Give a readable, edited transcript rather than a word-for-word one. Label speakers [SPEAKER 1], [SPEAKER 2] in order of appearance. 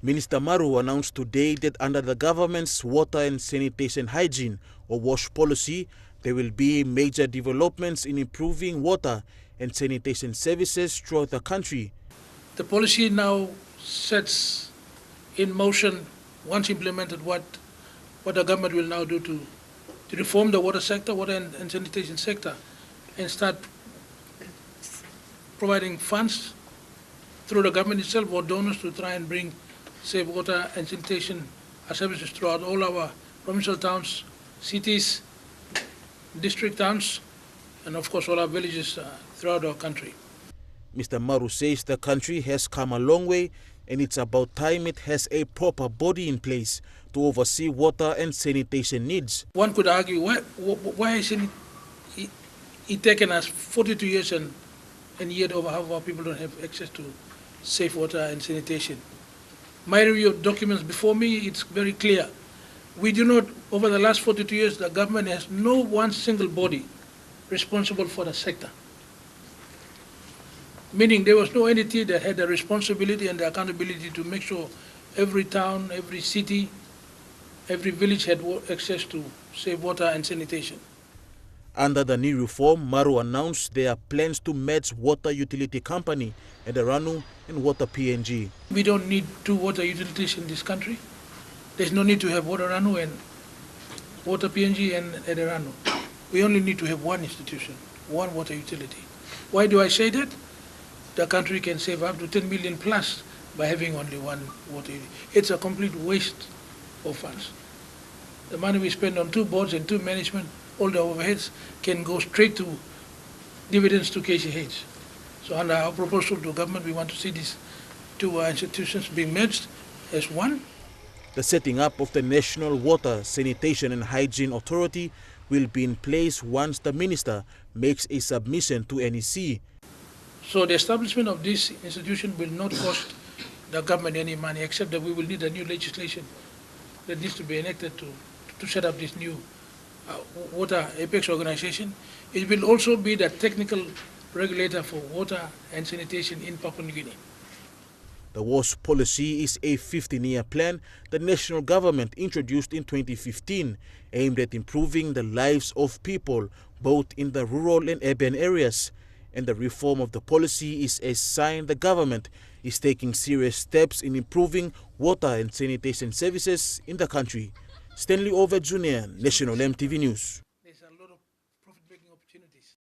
[SPEAKER 1] Minister Maru announced today that under the government's water and sanitation hygiene or WASH policy, there will be major developments in improving water and sanitation services throughout the country.
[SPEAKER 2] The policy now sets in motion, once implemented, what the government will now do to reform the water sector, water and sanitation sector, and start providing funds through the government itself or donors to try and bring safe water and sanitation services throughout all our provincial towns, cities, district towns, and of course all our villages throughout our country.
[SPEAKER 1] Mr. Maru says the country has come a long way and it's about time it has a proper body in place to oversee water and sanitation needs.
[SPEAKER 2] One could argue, why hasn't it taken us 42 years and yet over half of our people don't have access to safe water and sanitation? My review of documents before me, it's very clear. We do not, over the last 42 years, the government has no one single body responsible for the sector. Meaning there was no entity that had the responsibility and the accountability to make sure every town, every city, every village had access to safe water and sanitation.
[SPEAKER 1] Under the new reform, Maru announced there are plans to merge water utility company at Ranu and water PNG.
[SPEAKER 2] We don't need two water utilities in this country. There's no need to have water Ranu and water PNG and Ranu. We only need to have one institution, one water utility. Why do I say that? The country can save up to 10 million plus by having only one water utility. It's a complete waste of funds. The money we spend on two boards and two management, all the overheads can go straight to dividends to KCH. So under our proposal to government, we want to see these two institutions being merged as one.
[SPEAKER 1] The setting up of the National Water, Sanitation and Hygiene Authority will be in place once the minister makes a submission to NEC.
[SPEAKER 2] So the establishment of this institution will not cost the government any money, except that we will need a new legislation that needs to be enacted to set up this new water apex organization. It will also be the technical regulator for water and sanitation in Papua New Guinea.
[SPEAKER 1] The WASH policy is a 15-year plan the national government introduced in 2015, aimed at improving the lives of people both in the rural and urban areas. And the reform of the policy is a sign the government is taking serious steps in improving water and sanitation services in the country. Stanley Over Jr., National EMTV News.